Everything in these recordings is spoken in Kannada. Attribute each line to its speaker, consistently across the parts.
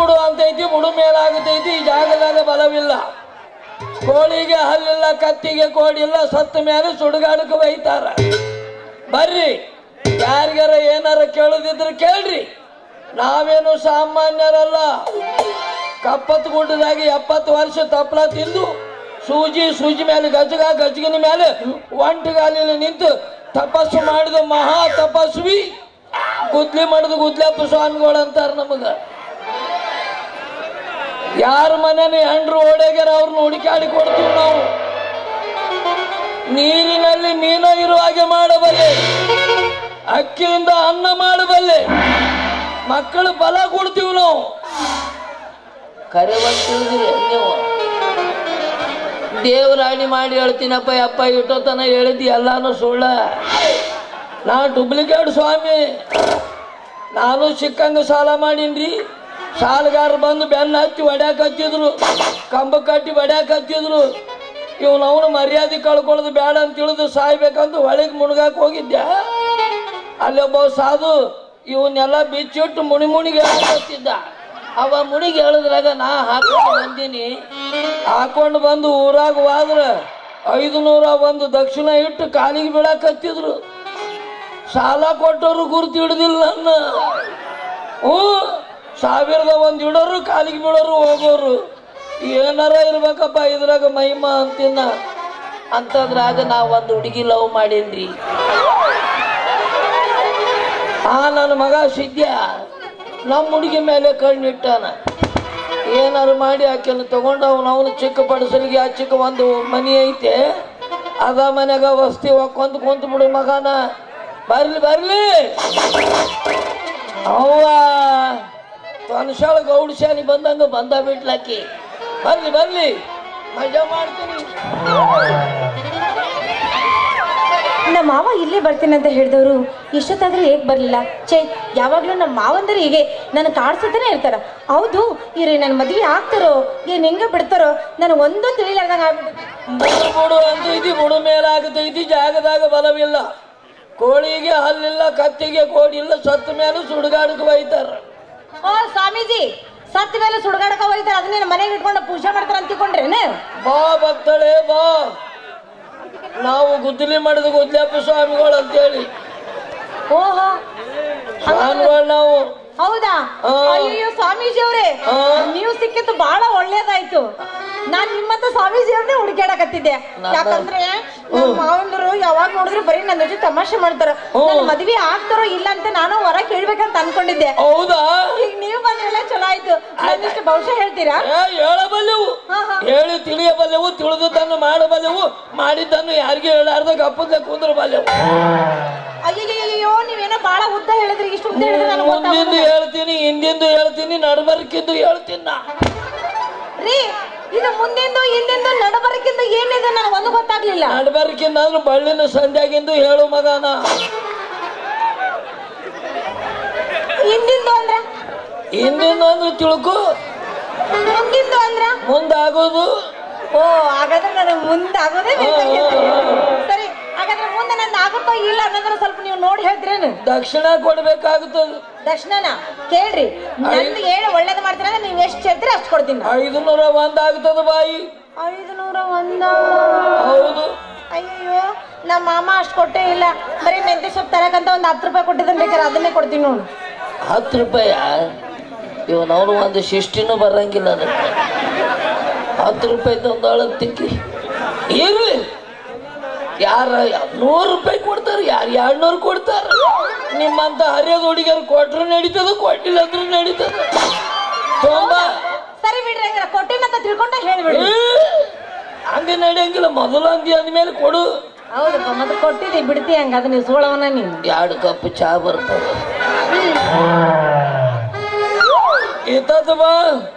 Speaker 1: ಬುಡು ಅಂತೈತಿ, ಬುಡು ಮೇಲಾಗತೈತಿ. ಈ ಜಾಗದಾಗ ಬಲವಿಲ್ಲ. ಕೋಳಿಗೆ ಹಲ್ಲಿಲ್ಲ, ಕತ್ತಿಗೆ ಕೋಡಿಲ್ಲ, ಸತ್ತ ಮೇಲೆ ಸುಡುಗಾಡಕ್ಕೆ ಒಯ್ತಾರ. ಬರ್ರಿ, ಯಾರಿಗಾರ ಏನಾರ ಕೇಳುದಿದ್ರೆ ಕೇಳ್ರಿ. ನಾವೇನು ಸಾಮಾನ್ಯರಲ್ಲ. ಕಪ್ಪತ್ತು ಗುಡ್ಡದಾಗಿ 70 ವರ್ಷ ತಪ್ಪಲ ತಿಂದು ಸೂಜಿ ಮೇಲೆ ಗಜಗಿನ ಮೇಲೆ ಒಂಟಗಾಲಿನಲ್ಲಿ ನಿಂತು ತಪಸ್ಸು ಮಾಡಿದ ಮಹಾ ತಪಸ್ವಿ ಗುದ್ಲಿ ಮಾಡಿದ ಗುದ್ಲಪ್ಪ ಸ್ವಾಮಿಗಳು ಅಂತಾರ. ನಮಗ ಯಾರ ಮನೇನ ಹೆಂಡ್ರು ಓಡಾಗ್ಯಾರ ಅವ್ರನ್ನ ಹುಡುಕಾಡಿ ಕೊಡ್ತೀವಿ ನಾವು. ನೀರಿನಲ್ಲಿ ಮೀನ ಇರುವ ಹಾಗೆ ಮಾಡಬಲ್ಲೆ, ಅಕ್ಕಿಯಿಂದ ಅನ್ನ ಮಾಡಬಲ್ಲೆ, ಮಕ್ಕಳು ಬಲ ಕೊಡ್ತೀವಿ ನಾವು. ಕರೆ ತಿಳಿದ್ರಿ ನೀವು. ದೇವರಾಣಿ ಮಾಡಿ ಹೇಳ್ತೀನಪ್ಪ ಅಪ್ಪ, ಇಟ್ಟೋತನ ಹೇಳಿದ್ದಿ ಎಲ್ಲಾನು ಸುಳ್ಳ. ನಾ ಡೂಪ್ಲಿಕೇಟ್ ಸ್ವಾಮಿ. ನಾನು ಸಿಕ್ಕಂಗ ಸಾಲ ಮಾಡೀನ್ರಿ. ಸಾಲಗಾರ ಬಂದು ಬೆನ್ನ ಹತ್ತಿ ಹೊಡ್ಯಾಕ ಹತ್ತಿದ್ರು, ಕಂಬ ಕಟ್ಟಿ ಹೊಡ್ಯಾಕ ಹತ್ತಿದ್ರು. ಅವನು ಮರ್ಯಾದೆ ಕಳ್ಕೊಳ್ಳೋದು ಬೇಡ ಅಂತ ತಿಳಿದು ಸಾಯ್ಬೇಕಂತ ಹೊಳೆಗೆ ಮುಳುಗಾಕ ಹೋಗಿದ್ದೆ. ಅಲ್ಲೊಬ್ಬ ಸಾಧು ಇವನ್ನೆಲ್ಲ ಬಿಚ್ಚಿಟ್ಟು ಮುಣಿಗೆ ಹೇಳಕತ್ತಿದ್ದ. ಅವ ಮುಣಿಗೆ ಹೇಳಿದ್ರಾಗ ನಾ ಹಾಕೊಂಡು ಬಂದೀನಿ. ಹಾಕೊಂಡು ಬಂದು ಊರಾಗ ಹೋದ್ರ 500 ಒಂದು ದಕ್ಷಿಣ ಇಟ್ಟು ಕಾಲಿಗೆ ಬೀಳಾಕತ್ತಿದ್ರು. ಸಾಲ ಕೊಟ್ಟವರು ಗುರುತು ಹಿಡ್ದಿಲ್ಲ ನನ್ನ. 1000 ಒಂದು ಇಡೋರು, ಕಾಲಿಗೆ ಬೀಳೋರು, ಹೋಗೋರು. ಏನಾರ ಇರ್ಬೇಕಪ್ಪ ಇದ್ರಾಗ ಮಹಿಮಾ ಅಂತಿನ್ನ. ಅಂತದ್ರಾಗ ನಾ ಒಂದು ಹುಡುಗಿ ಲವ್ ಮಾಡೀನ್ರಿ. ನನ್ನ ಮಗ ಸಿದ್ಯ ನಮ್ಮ ಹುಡುಗಿ ಮೇಲೆ ಕಣ್ಣಿಟ್ಟಾನ. ಏನಾರು ಮಾಡಿ ಆಕೆಯನ್ನು ತಗೊಂಡು ಅವನು ಚಿಕ್ಕ ಪಡಿಸಲಿಗೆ ಆ ಚಿಕ್ಕ ಒಂದು ಮನಿ ಐತೆ, ಅದ ಮನೆಗ ವಸ್ತಿ ಹೊಕ್ಕೊಂತ ಕುಂತು ಬಿಡು ಮಗನ. ಬರ್ಲಿ ಅವ್ವ ತೊನಸಾಳ ಗೌಡ ಶಾಲಿ ಬಂದಂಗ ಬಂದ ಬಿಟ್ಲಾಕಿ. ಬರ್ಲಿ ಮಜಾ ಮಾಡ್ತೀನಿ.
Speaker 2: ನಮ್ಮ ಮಾವ ಇಲ್ಲೇ ಬರ್ತೀನಿ ಅಂತ ಹೇಳಿದವರು ಎಷ್ಟೊತ್ತಾದ್ರೂ ಹೇಗೆ ಬರಲಿಲ್ಲ? ಛೇ, ಯಾವಾಗಲೂ ನಮ್ಮ ಮಾವಂದ್ರೆ ಹೀಗೆ ನನ್ನ ಕಾಡ್ಸತಾನೆ ಇರ್ತಾರ. ಹೌದು, ಇವ್ರಿ ನನ್ನ ಮದುವೆ ಆಗ್ತಾರೋ ಏನು ಹೆಂಗೆ ಬಿಡ್ತಾರೋ ನನಗೆ ಒಂದೂ ತಿಳಿಲಾರ್ದಂಗೆ ಆಗ್ಬಿಡುತ್ತೆ.
Speaker 1: ಬುಡು ಅಂತೈತಿ, ಬುಡು ಮೇಲಾಗತೈತಿ. ಜಾಗದಾಗ ಬಲವಿಲ್ಲ. ಕೋಳಿಗೆ ಹಲ್ಲಿಲ್ಲ, ಕತ್ತಿಗೆ ಕೋಡಿಲ್ಲ, ಸತ್ತ ಮೇಲೆ ಸುಡುಗಾಡಕ್ಕೆ ಒಯ್ತಾರ.
Speaker 2: ಸ್ವಾಮೀಜಿ, ಸತ್ತ ಮೇಲೆ ಸುಡುಗಾಡಕ ಹೋಯ್ತಾರ, ಅದನ್ನೇನು ಮನೆಗೆ ಇಟ್ಕೊಂಡು ಪೂಜೆ ಮಾಡ್ತಾರ ಅಂತಿಕೊಂಡ್ರೇನು?
Speaker 1: ಬಾ ಭಕ್ತಳೆ ಬಾ, ನಾವು ಗುದ್ದಲಿ ಮಾಡಿದ ಗುದ್ಲಪ್ಪ ಸ್ವಾಮಿಗಳು ಅಂತೇಳಿ.
Speaker 2: ಓಹೋ,
Speaker 1: ಸ್ವಾಮಿಗಳು ನಾವು.
Speaker 2: ಹೌದಾ? ಅಯ್ಯೋ ಸ್ವಾಮೀಜಿ ಅವ್ರೆ, ನೀವು ಸಿಕ್ಕಿದ್ದು ಬಹಳ ಒಳ್ಳೇದಾಯ್ತು. ನಾನ್ ನಿಮ್ಮತ್ತ ಸ್ವಾಮೀಜಿ ಅವ್ರನ್ನೇ ಹುಡುಕಾಡಕತ್ತಿದ್ದೆ. ಯಾಕಂದ್ರೆ ನಮ್ಮ ಮಾವಂದ್ರು ಯಾವಾಗ ನೋಡಿದ್ರು ಬರೀ ನನ್ನ ಜೊತೆ ತಮಾಷೆ ಮಾಡ್ತಾರ. ನನ್ನ ಮದ್ವೆ ಆಗ್ತಾರೋ ಇಲ್ಲ ಅಂತ ನಾನು ಹೊರ ಕೇಳ್ಬೇಕಂತ ಅನ್ಕೊಂಡಿದ್ದೆ.
Speaker 1: ಹೌದಾ?
Speaker 2: ಈಗ ನೀವು ಬಂದ್ರೆಲ್ಲ ಚಲೋ ಆಯ್ತು. ನಾನಿಷ್ಟು ಭವಿಷ್ಯ ಹೇಳ್ತೀರಾ?
Speaker 1: ಹೇಳಬಲ್ಲೆವು, ಹೇಳಿ ತಿಳಿಯಬಲ್ಲೆವು, ತಿಳಿದದ್ದನ್ನು ಮಾಡಬಲ್ಲೆವು, ಮಾಡಿದ್ದನ್ನು ಯಾರಿಗೆ ಹೇಳಾರ್ದ ಗಪ್ಪದ ಕುಂದ್ರಬಲ್ಲೆವು.
Speaker 2: ಅಯ್ಯಯ್ಯೋ, ನೀವೇನೋ ಬಹಳ ಉದ್ದ ಹೇಳಿದ್ರಿ. ಇಷ್ಟು ಉದ್ದ ಹೇಳಿದ್ರೆ ನಾನು
Speaker 1: ಮುಂದಿಂದು ಹೇಳ್ತೀನಿ, ಹಿಂದಿಂದು ಹೇಳ್ತೀನಿ, ನಡಬರ್ಕಿಂದು ಹೇಳ್ತೀನಿ ನಾ
Speaker 2: ರೀ. ಇದು ಮುಂದಿಂದು ಹಿಂದಿಂದು ನಡಬರ್ಕಿಂದು ಏನಿದೆ ನನಗೆ ಒಂದು ಗೊತ್ತಾಗ್ಲಿಲ್ಲ.
Speaker 1: ನಡಬರ್ಕಿಂದ ಅಂದ್ರೆ ಬಳ್ಳಿನ ಸಂಧ್ಯಾಗಿಂದು ಹೇಳು ಮಗನ.
Speaker 2: ಹಿಂದಿಂದು ಅಂದ್ರ
Speaker 1: ಹಿಂದಿಂದು ಅಂದ್ರೆ ತಿಳ್ಕೊ,
Speaker 2: ಮುಂದಿಂದು ಅಂದ್ರ
Speaker 1: ಮುಂದಾಗೋದು.
Speaker 2: ಓ, ಹಾಗಾದ್ರೆ ನನಗೆ ಮುಂದಾಗೋದೇ ಬೇಕಾಗಿತ್ತು. ಸರಿ, ಹಾಗಾದ್ರೆ ಮುಂದೆ ನನ್ನ ಆಗುತ್ತೋ ಇಲ್ಲ ಅನ್ನೋದನ್ನ ಸ್ವಲ್ಪ ನೀವು ನೋಡಿ ಹೇಳ್ತೀರೇನು?
Speaker 1: ದಕ್ಷಿಣ ಕೊಡ್ಬೇಕಾಗುತ್ತದೆ.
Speaker 2: ದಕ್ಷಿಣನ ಕೇಳ್ರಿ, ನನ್ಗೆ ಹೇಳಿ ಒಳ್ಳೇದು ಮಾಡ್ತೀರ ಅಂದ್ರೆ ನೀವು ಎಷ್ಟು ಹೇಳ್ತೀರಿ ಅಷ್ಟು ಕೊಡ್ತೀನಿ.
Speaker 1: 501 ಆಗ್ತದ ಬಾಯಿ.
Speaker 2: 501?
Speaker 1: ಹೌದು.
Speaker 2: ಅಯ್ಯೋ, ನಮ್ಮ ಮಾಮ ಅಷ್ಟು ಕೊಟ್ಟೇ ಇಲ್ಲ. ಬರೀ ಮೆಂತೆ ಸೊಪ್ಪು ತರಕಂತ ಒಂದು 10 ರೂಪಾಯಿ ಕೊಟ್ಟಿದ್ದಾನೆ, ಬೇಕಾದ್ರೆ ಅದನ್ನೇ ಕೊಡ್ತೀನಿ ನೋಡು.
Speaker 1: 10 ರೂಪಾಯಿ? ಇವನವನು ಒಂದು ಶಿಷ್ಟಿನೂ ಬರಂಗಿಲ್ಲ ಅದಕ್ಕೆ. 10 ರೂಪಾಯಿ ತಂದಾಳ ತಿಕ್ಕಿ ಇರ್ಲಿ. ಯಾರ 100 ರೂಪಾಯಿ ಕೊಡ್ತಾರ, ಯಾರು 200 ಕೊಡ್ತಾರ. ನಿಮ್ಮಂತ ಹರಿಯದ ಹುಡುಗಿಯರು ಕೊಟ್ರು ನಡೀತದ, ಕೊಟ್ಟಿಲ್ಲ ಅಂದ್ರೂ ನಡೀತದ.
Speaker 2: ಸರಿ ಬಿಡ್ರಿ, ಕೊಟ್ಟಿನಂತ ತಿಳ್ಕೊಂಡ ಹೇಳ್ಬಿಡ್ರಿ.
Speaker 1: ಹಂಗೆ ನಡೆಯಂಗಿಲ್ಲ. ಮೊದಲು ಅಂದಿ ಅಂದ್ಮೇಲೆ ಕೊಡು.
Speaker 2: ಹೌದಪ್ಪ, ಮತ್ತೆ ಕೊಟ್ಟಿದ್ದಿ ಬಿಡ್ತಿ ಹಂಗ, ಅದನ್ನ ಸೋಳವನ ನೀನು.
Speaker 1: 2 ಕಪ್ ಚಾ ಬರ್ತದೆ. ಇತ್ತದ ಬಾ.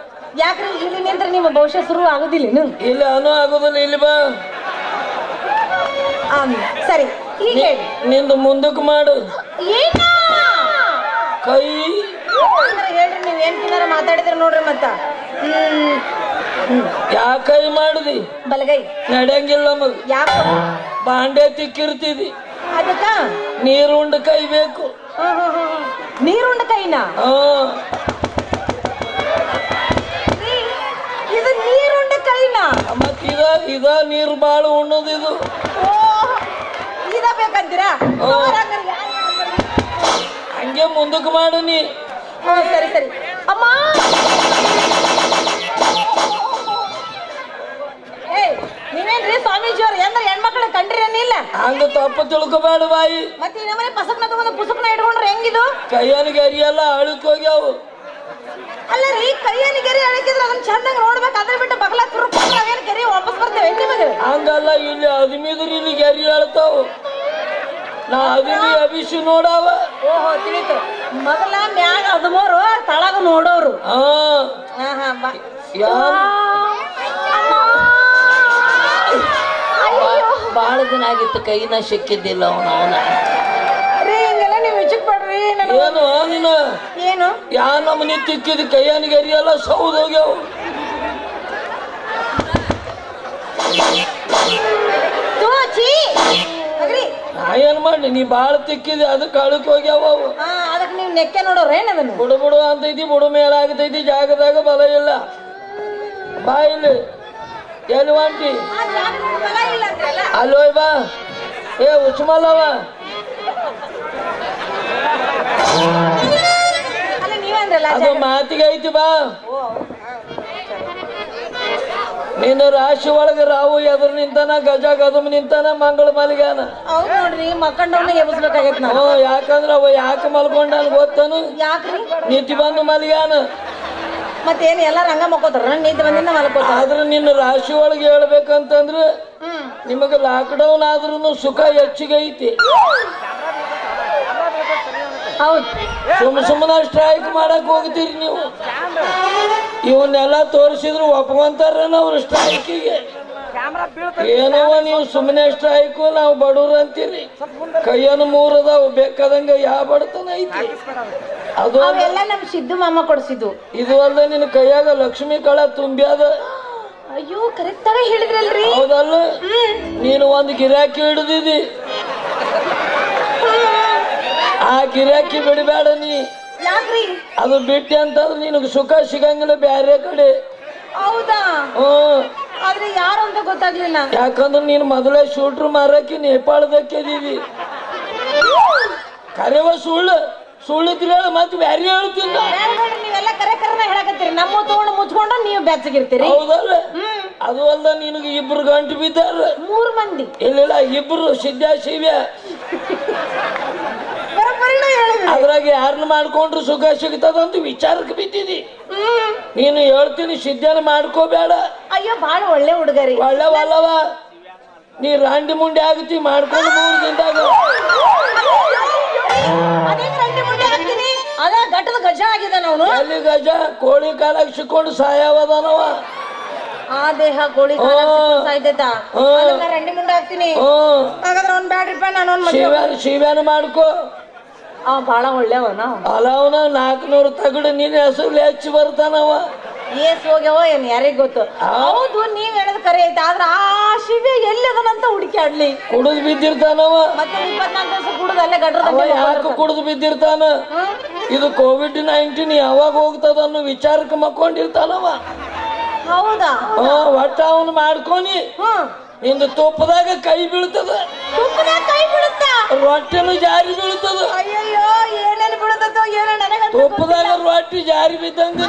Speaker 2: ಯಾಕ್ರಿ ಇಲ್ಲಿ ನಿಂತ್ರ ನಿಮ್ಮ ಭವಿಷ್ಯ ಶುರು ಆಗುದಿಲ್ಲ?
Speaker 1: ಇಲ್ಲ ಅನ್ನೋ ಆಗುದಿಲ್ಲ. ಇಲ್ಲಿ ಬಾ.
Speaker 2: ಸರಿ, ಈಗ ಹೇಳಿ.
Speaker 1: ನಿಂದು ಮುಂದಕ್ಕೆ ಮಾಡು.
Speaker 2: ಏನ
Speaker 1: ಕೈ
Speaker 2: ಹೇಳ್ರಿ, ನೀವ್ ಏನ್ ತಿನ್ನಾರ ಮಾತಾಡಿದ್ರ ನೋಡ್ರಿ. ಮತ್ತ
Speaker 1: ಯಾ ಕೈ ಮಾಡುದಿ?
Speaker 2: ಬಲಗೈ.
Speaker 1: ನಡೆಯಂಗಿಲ್ಲ ನಮಗ್.
Speaker 2: ಯಾಕ?
Speaker 1: ಬಾಂಡೆ ತಿಕ್ಕಿರ್ತಿದಿ,
Speaker 2: ಅದಕ್ಕ
Speaker 1: ನೀರುಂಡ ಕೈ ಬೇಕು.
Speaker 2: ನೀರುಂಡ ಕೈನಾ?
Speaker 1: ಇದ ನೀರು ಬಾಳ ಉಣ್ಣೋದಿದು.
Speaker 2: ಇದ ಬೇಕಂತೀರಾ?
Speaker 1: ಹಂಗೆ ಮುಂದಕ್ಕೆ ಮಾಡು ನೀ.
Speaker 2: ಸರಿ ಸರಿ ಅಮ್ಮ. ನೀವೇನ್ರಿ ಸ್ವಾಮೀಜಿ ಅವ್ರು ಏನಾರ ಹೆಣ್ಮಕ್ಳ ಕಂಡ್ರೇನಿಲ್ಲ?
Speaker 1: ಹಂಗ ತಪ್ಪ ತಿಳ್ಕೊಬೇಡ ಬಾಯಿ.
Speaker 2: ಮತ್ತೆ ಈ ನಮ್ಮನೆ ಪಸಕ್ನ ತಗೊಂಡು ಪುಸ್ತಕನ ಇಟ್ಕೊಂಡ್ರೆ ಹೆಂಗಿದು?
Speaker 1: ಕೈಯನಿಗೆ ಅರಿಯಲ್ಲ ಅಳಕ್ ಹೋಗ್ಯಾವು.
Speaker 2: ಅಲ್ಲ ರೀ, ಕೈಯನಿ ಗೆರಿ ಅಳಕಿದ್ರೆ ಅದನ್ನ ಚಂದಾಗಿ ನೋಡ್ಬೇಕು. ಅದ್ರ ಬಿಟ್ಟು ಬಗಲ ತುರುಕೇನು ಕೆರಿ ವಾಪಸ್ ಬರ್ತೇವೆ ನಿಮಗೆ?
Speaker 1: ಹಂಗಲ್ಲ, ಇಲ್ಲಿ ಅದಿಮಿದ್ರು ಇಲ್ಲಿ ಗೆರಿ ಅಳ್ತಾವು. ನಾ ಅದಿಮಿ ಅಭಿಷು ನೋಡವ.
Speaker 2: ಓಹೋ ತಿಳಿತು. ಮೊದಲ ಮ್ಯಾಗ ಅದಮೋರು ತಳಗ ನೋಡೋರು.
Speaker 1: ಬಾಳ ದಿನ ಆಗಿತ್ತು ಕೈನ ಸಿಕ್ಕಿದ್ದಿಲ್ಲ ಅವನ.
Speaker 2: ಹಿಂಗೆಲ್ಲ ನೀವು ವಿಚಕ್ ಪಡ್ರಿ.
Speaker 1: ಏನು ನೀನು
Speaker 2: ಏನು
Speaker 1: ಯಾ ನಮ್ಮನಿ ತಿಕ್ಕಿದ ಕೈಯನಿಗೆ ಅರಿಯಲ್ಲ ಸೌದ್ ಹೋಗ್ಯಾವ. ನಾ ಏನ್ ಮಾಡಿ, ನೀ ಬಾಳ ತಿಕ್ಕಿದೆ ಅದಕ್ಕೆ ಅಳಕ್ ಹೋಗ್ಯಾವ.
Speaker 2: ಅದಕ್ಕೆ ನೀವು ನೆಕ್ಕೆ ನೋಡೋರು ಏನದನ್ನು?
Speaker 1: ಬುಡು ಬುಡು ಅಂತೈತಿ, ಬುಡು ಮೇಲ ಆಗ್ತೈತಿ, ಜಾಗದಾಗ ಬಲ ಇಲ್ಲ. ಬಾ ಇಲ್ಲಿ. ಎಲ್ಲಿ ವಾಂಟಿ ಅಲ್ಲೋಯ್ ಬಾ. ಏ ಉಚ್ಮಲ್ಲವ, ಅದು ಮಾತಿಗೆ ಐತಿ ಬಾ. ನೀನು ರಾಶಿ ಒಳಗ ರಾವು ಎದುರು ನಿಂತಾನ, ಗಜ ಗದಮ್ ನಿಂತಾನ, ಮಂಗಳ ಮಲ್ಗ್ಯಾನ.
Speaker 2: ನೋಡ್ರಿ ಮಕ್ಕಂಡವ್ನ ಎಬ್ಸ್ಬೇಕಾಗೈತ್ ನಾವು.
Speaker 1: ಯಾಕಂದ್ರ ಅವ ಯಾಕೆ ಮಲ್ಕೊಂಡಾನ ಗೊತ್ತನು?
Speaker 2: ಯಾಕ್ರಿ?
Speaker 1: ನಿಂತಿ ಬಂದು ಮಲ್ಗ್ಯಾನ.
Speaker 2: ಮತ್ತೇನು ಎಲ್ಲ ರಂಗ ಮಕ್ಕೋತಾರ? ನಿಂತು ಬಂದಿಂದ ಮಲ್ಕೋತಾರ.
Speaker 1: ಆದ್ರೆ ನಿನ್ನ ರಾಶಿ ಒಳಗೆ ಹೇಳ್ಬೇಕಂತಂದ್ರ ನಿಮಗ ಲಾಕ್ಡೌನ್ ಆದ್ರೂ ಸುಖ ಹೆಚ್ಚಿಗೆ ಐತಿ.
Speaker 2: ಹೌದು,
Speaker 1: ಸುಮ್ಮನೆ ಸ್ಟ್ರೈಕ್ ಮಾಡಕ್ ಹೋಗ್ತೀರಿ ನೀವು. ಇವನ್ನೆಲ್ಲ ತೋರಿಸಿದ್ರು ಒಪ್ಕೊಂತಾರೇನ ಅವ್ರ ಸ್ಟ್ರೈಕಿಗೆ? ಏನವ ನೀವು ಸುಮ್ಮನೆ ಸ್ಟ್ರೈಕು, ನಾವು ಬಡವ್ರು ಅಂತೀರಿ. ಕೈಯನ್ನು ಮೂರದಾವ್ ಬೇಕಾದಂಗ ಯಾವ ಬಡತನ ಐತಿ. ಅದು
Speaker 2: ಎಲ್ಲ ನಮ್ ಸಿದ್ದು ಮಾಮ ಕೊಡ್ಸಿದ್ದು.
Speaker 1: ಇದು ಅಲ್ಲ, ನಿನ್ನ ಕೈಯಾಗ ಲಕ್ಷ್ಮಿ ಕಳ ತುಂಬ್ಯಾದ.
Speaker 2: ಅಯ್ಯೋ ಕರೆಕ್ಟ್ ಆಗಿ ಹೇಳಿದ್ರಲ್ರಿ.
Speaker 1: ಹೌದಲ್ಲ, ನೀನು ಒಂದು ಗಿರಾಕಿ ಹಿಡಿದಿದಿ. ಆ ಗಿರಾಕಿ ಬಿಡಬೇಡ ನೀ.
Speaker 2: ಯಾಕ್ರಿ?
Speaker 1: ಅದು ಬಿಟ್ಟಿ ಅಂತಂದ್ರೆ ನಿನಗೆ ಸುಖ ಸಿಗಂಗಿಲ್ಲ ಬ್ಯಾರೆ ಕಡೆ.
Speaker 2: ಹೌದಾ? ಆದ್ರೆ ಯಾರು ಅಂತ ಗೊತ್ತಾಗ್ಲಿಲ್ಲ.
Speaker 1: ಯಾಕಂದ್ರೆ ನೀನು ಮೊದಲೇ ಶೂಟ್ರ್ ಮಾರಕ್ಕೆ ನೇಪಾಳದಕ್ಕಿದೀವಿ. ಕರೆವ ಸುಳ್ಳಿದ್ರೆ ಹೇಳ, ಮತ್ತೆ ಬ್ಯಾರೆ ಹೇಳ್ತಿಲ್ಲ.
Speaker 2: ನೀವೆಲ್ಲ ಕರೆ ಕರೆನ ಹೇಳಕತ್ತೀರಿ. ನಮ್ಮ ತಗೊಂಡು ಮುಚ್ಕೊಂಡು ನೀವು ಬೆಚ್ಚಗಿರ್ತೀರಿ.
Speaker 1: ಹೌದಲ್ಲ? ಅದು ಅಲ್ದ ನಿನಗೆ ಇಬ್ರು ಗಂಟು ಬಿದ್ದಾರ.
Speaker 2: 3 ಮಂದಿ
Speaker 1: ಇಲ್ಲ, ಇಬ್ರು ಸಿದ್ಧ ಶಿವ್ಯ. ಅದ್ರಾಗ ಯಾರನ್ನ ಮಾಡ್ಕೊಂಡ್ರು ಸುಖ ಸಿಗ್ತದಂತ ವಿಚಾರಕ್ಕೆ ಬಿದ್ದಿದಿ. ನೀನು ಹೇಳ್ತೀನಿ ಸಿದ್ಧನ ಮಾಡ್ಕೋಬೇಡ.
Speaker 2: ಅಯ್ಯೋ ಬಾಳ ಒಳ್ಳೆ ಹುಡುಗರಿ.
Speaker 1: ಒಳ್ಳೆವಲ್ಲವ, ನೀ ರಾಂಡಿ ಮುಂಡೆ ಆಗತಿ ಮಾಡ್ಕೊಂಡು 3 ದಿನದಾಗ.
Speaker 2: ಅದ ಗಟ್ಟದ ಗಜ ಆಗಿದಾನ ಅವನು.
Speaker 1: ಎಲ್ಲಿ ಗಜ? ಕೋಳಿ ಕಾಲಾಗ ಸಿಕ್ಕೊಂಡು ಸಾಯವದಾನವ.
Speaker 2: ಆ ದೇಹ ಕೋಳಿ ಸಾಯ್ತೈತ. ರಂಡಿ ಮುಂಡೆ ಹಾಕ್ತೀನಿ. ಹಾಗಾದ್ರೆ ಅವ್ನ್ ಬ್ಯಾಡ್ರಿಪ್ಪ, ನಾನು
Speaker 1: ಶಿವ್ಯಾನ ಮಾಡ್ಕೋ.
Speaker 2: ಬಾಳ ಒಳ್ಳೆವನ.
Speaker 1: ಅಲವನ 400 ತಗಡು ನಿನ್ನ ಹೆಸರು ಹೆಚ್ಚು ಬರ್ತಾನವ.
Speaker 2: ಏಸ್ ಹೋಗ್ಯಾವ ಏನ್ ಯಾರಿಗ್ ಗೊತ್ತು. ಹೌದು, ನೀವ್ ಹೇಳದ್ ಕರೆ ಐತೆ. ಆದ್ರ ಆ ಶಿವ್ಯ ಎಲ್ಲದನಂತ ಹುಡುಕ್ಯಾಡ್ಲಿ.
Speaker 1: ಕುಡಿದು ಬಿದ್ದಿರ್ತಾನವ.
Speaker 2: ಮತ್ತೆ 24 ವರ್ಷ ಕುಡಿದು ಅಲ್ಲೇ ಗಡ್ರ.
Speaker 1: ಯಾಕೆ ಕುಡಿದು ಬಿದ್ದಿರ್ತಾನ? ಇದು COVID-19 ಯಾವಾಗ ಹೋಗ್ತದ ಅನ್ನೋ ವಿಚಾರಕ್ಕೆ ಮಕ್ಕೊಂಡಿರ್ತಾನವ.
Speaker 2: ಹೌದಾ?
Speaker 1: ಒಟ್ಟ ಅವನು ಮಾಡ್ಕೊನಿ. ನಿಂದು ತುಪ್ಪದಾಗ ಕೈ ಬೀಳ್ತದ.
Speaker 2: ಕೈ ಬೀಳುತ್ತ?
Speaker 1: ರೊಟ್ಟಿನೂ ಜಾರಿ ಬೀಳ್ತದ.
Speaker 2: ಅಯ್ಯಯ್ಯೋ, ಏನೇನು ಬೀಳ್ತದೋ ಏನೋ ನನಗೆ.
Speaker 1: ತುಪ್ಪದಾಗ ರೊಟ್ಟಿ ಜಾರಿ ಬಿದ್ದಂಗ.